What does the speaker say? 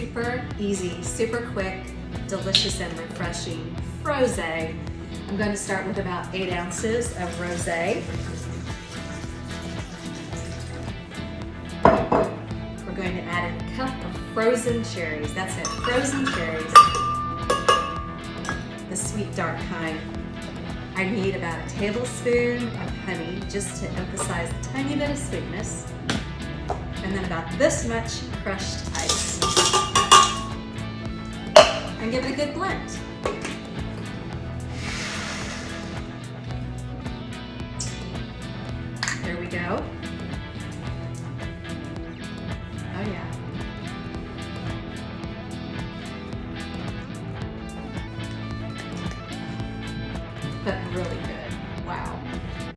super easy, super quick, delicious and refreshing Rosé. I'm going to start with about 8 ounces of Rosé. We're going to add a cup of frozen cherries. That's it, frozen cherries. The sweet dark kind. I need about a tablespoon of honey just to emphasize a tiny bit of sweetness. And then about this much crushed ice. And give it a good blend. There we go. Oh yeah. But really